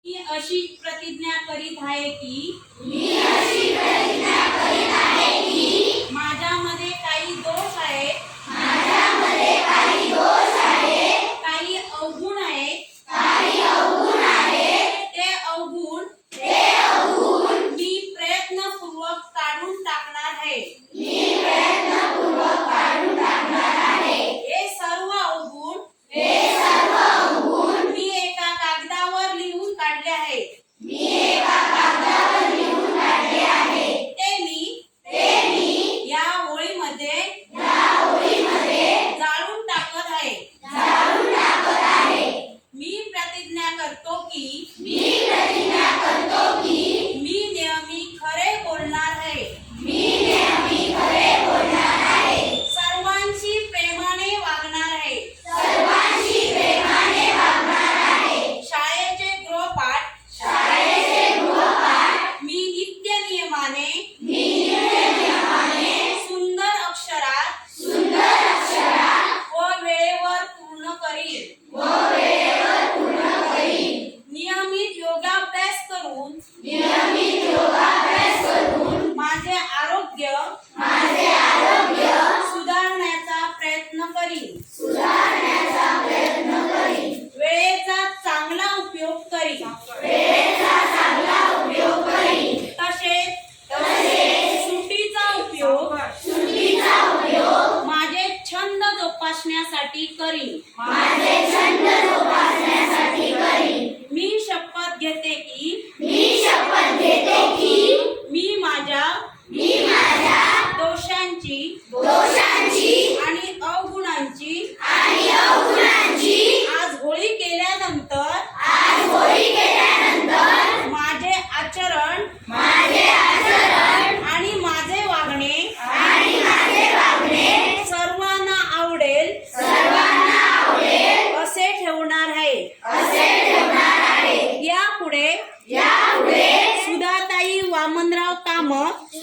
मी अशी प्रतिज्ञा करीत आहे की माझ्यामध्ये काही दोष आहेत, काही अवगुण आहेत, ते अवगुण मी प्रयत्नपूर्वक काढून टाकणार आहे. हे सर्व अवगुण मी एका कागदावर लिहून काढले आहे. ते मी या ओळीमध्ये जाळून टाकत आहे. मी प्रतिज्ञा करतो की मी नेहमी खरे बोलणार आहे. सर्वांशी प्रेमाने वागणार आहे. शाळेचे गृहपाठ मी नित्य नियमाने सुंदर अक्षरात व वेळेवर पूर्ण करीन. नियमित योगाभ्यास करून माझे आरोग्य सुधारण्याचा प्रयत्न करीन. वेळेचा चांगला उपयोग करीन. तसेच सुट्टीचा उपयोग माझे छंद जोपासण्यासाठी करीन. मी शपथ घेते की मी माझ्या दोषांची आणि अवगुणांची आज होळी केल्यानंतर माझे आचरण आणि माझे वागणे सर्वांना आवडेल असे ठेवणार आहे. यापुढे सुधाताई वामनराव कामत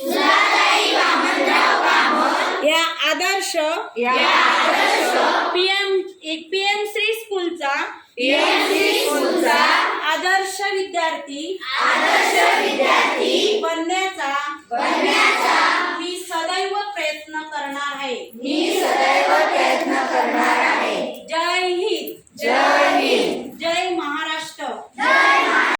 या आदर्श पीएमश्री स्कूलचा आदर्श विद्यार्थी बनण्याचा